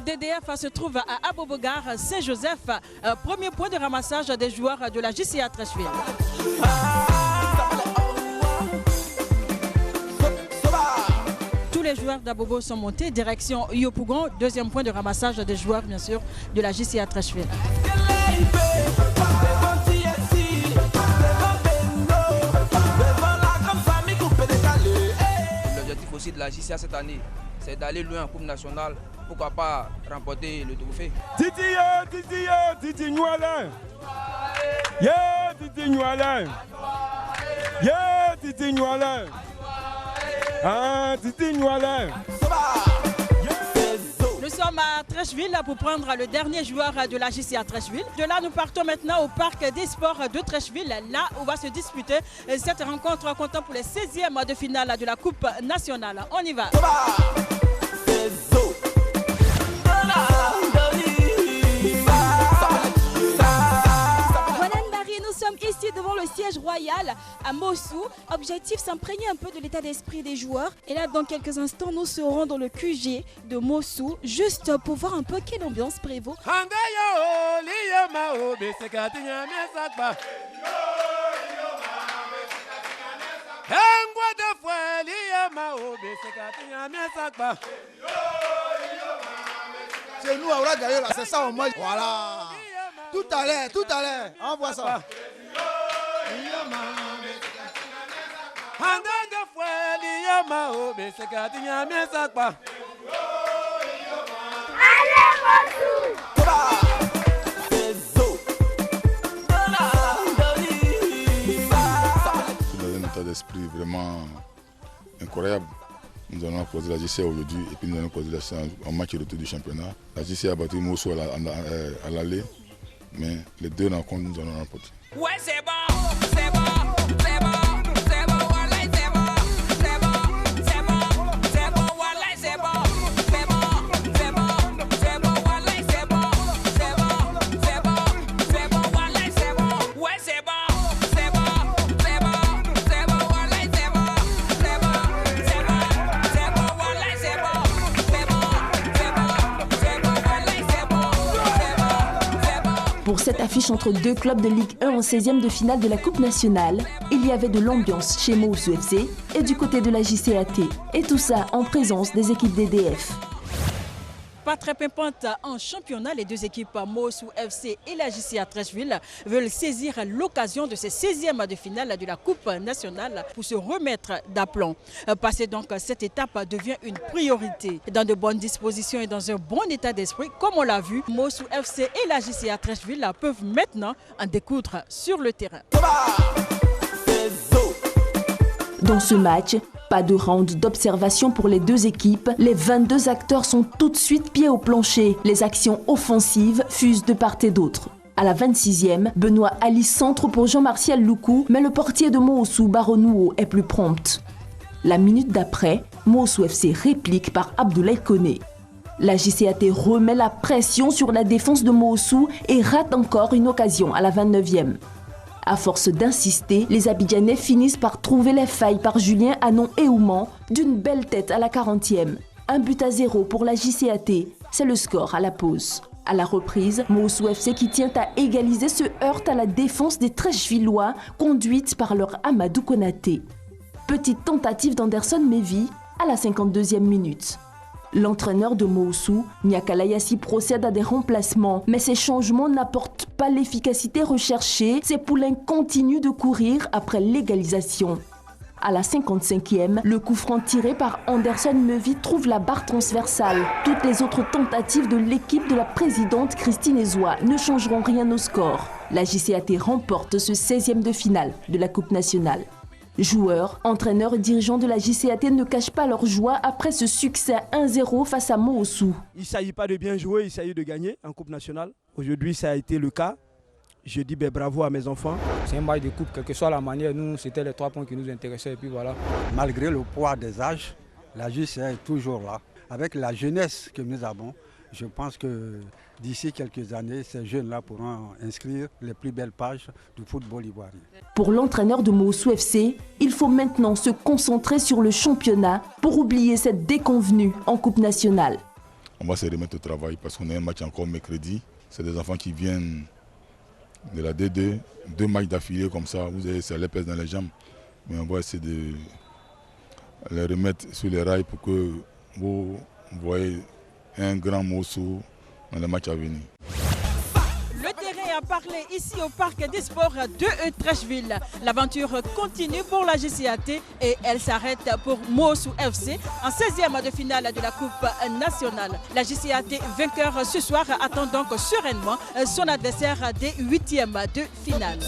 L'équipe DDF se trouve à Abobogar, Saint-Joseph. Premier point de ramassage des joueurs de la JCA Trècheville. Tous les joueurs d'Abobo sont montés, direction Yopougon. Deuxième point de ramassage des joueurs, bien sûr, de la JCA Trècheville. L'objectif aussi de la JCA cette année, c'est d'aller loin en Coupe nationale. Pourquoi pas remporter le trophée. Titi Noualin. Yeah, Titi Noualin. Yeah, Titi Noualin. Ah, Titi Noualin. Nous sommes à Trècheville pour prendre le dernier joueur de la JCA Trècheville. De là, nous partons maintenant au parc des sports de Trècheville, là où va se disputer cette rencontre comptant pour les 16e de finale de la Coupe nationale. On y va. Nous sommes ici devant le siège royal à Mossou. Objectif, s'imprégner un peu de l'état d'esprit des joueurs. Et là, dans quelques instants, nous serons dans le QG de Mossou, juste pour voir un peu quelle ambiance prévaut. C'est nous, on a gagné là, c'est ça au moins. Voilà. Tout à l'heure, on voit ça. Dans un état d'esprit vraiment incroyable. Nous allons poser la JCA aujourd'hui et puis nous allons poser la JCA en match retour du championnat. La JCA a battu Mossou à l'aller, mais les deux rencontres nous allons remporter. Ouais, c'est bon, c'est bon, c'est bon, c'est bon, voilà, c'est bon, c'est bon, c'est bon, c'est bon, voilà, c'est bon, c'est bon, c'est bon, c'est bon, voilà, c'est bon, c'est bon, c'est bon, c'est bon, voilà, c'est bon, ouais, c'est bon, c'est bon, c'est bon, c'est bon, voilà, c'est bon, c'est bon, c'est bon, c'est bon, voilà, c'est bon, c'est bon, c'est bon, c'est bon, voilà, c'est bon, c'est bon. Pour cette affiche entre deux clubs de Ligue 1 en 16e de finale de la Coupe nationale, il y avait de l'ambiance chez Mossou FC et du côté de la JCAT. Et tout ça en présence des équipes DDF. Pas très pimpante en championnat, les deux équipes Mossou FC et la JCA Trècheville veulent saisir l'occasion de ces 16e de finale de la Coupe nationale pour se remettre d'aplomb. Passer donc cette étape devient une priorité. Dans de bonnes dispositions et dans un bon état d'esprit, comme on l'a vu, Mossou FC et la JCA Trècheville peuvent maintenant en découdre sur le terrain. Dans ce match, pas de round d'observation pour les deux équipes. Les 22 acteurs sont tout de suite pieds au plancher. Les actions offensives fusent de part et d'autre. À la 26e, Benoît Ali centre pour Jean-Martial Loukou, mais le portier de Mossou, Baronouo, est plus prompt. La minute d'après, Mossou FC réplique par Abdoulaye Koné. La JCAT remet la pression sur la défense de Mossou et rate encore une occasion à la 29e. À force d'insister, les Abidjanais finissent par trouver les failles par Julien Anon Eouman d'une belle tête à la 40e. 1-0 pour la JCAT, c'est le score à la pause. À la reprise, Mossou FC qui tient à égaliser se heurte à la défense des Trèchevillois, conduite par leur Amadou Konaté. Petite tentative d'Anderson Mevy à la 52e minute. L'entraîneur de Mossou, Nyakalayasi, procède à des remplacements, mais ces changements n'apportent pas l'efficacité recherchée. Ces poulains continuent de courir après l'égalisation. À la 55e, le coup franc tiré par Anderson Mevy trouve la barre transversale. Toutes les autres tentatives de l'équipe de la présidente Christine Ezoua ne changeront rien au score. La JCAT remporte ce 16e de finale de la Coupe nationale. Joueurs, entraîneurs et dirigeants de la JCAT ne cachent pas leur joie après ce succès 1-0 face à Mossou. Il ne s'agit pas de bien jouer, il s'agit de gagner en Coupe nationale. Aujourd'hui, ça a été le cas. Je dis bravo à mes enfants. C'est un match de coupe, quelle que soit la manière, nous, c'était les 3 points qui nous intéressaient et puis voilà. Malgré le poids des âges, la JCA est toujours là. Avec la jeunesse que nous avons, je pense que d'ici quelques années, ces jeunes-là pourront inscrire les plus belles pages du football ivoirien. Pour l'entraîneur de Mossou FC, il faut maintenant se concentrer sur le championnat pour oublier cette déconvenue en Coupe nationale. on va se remettre au travail parce qu'on a un match encore mercredi. C'est des enfants qui viennent de la D2, 2 matchs d'affilée comme ça, vous avez, ça les pèse dans les jambes. Mais on va essayer de les remettre sur les rails pour que vous voyez un grand morceau dans les matchs à venir. Le terrain a parlé ici au Parc des Sports de Trècheville. L'aventure continue pour la GCAT et elle s'arrête pour Mossou FC en 16e de finale de la Coupe nationale. La GCAT vainqueur ce soir attend donc sereinement son adversaire des 8e de finale.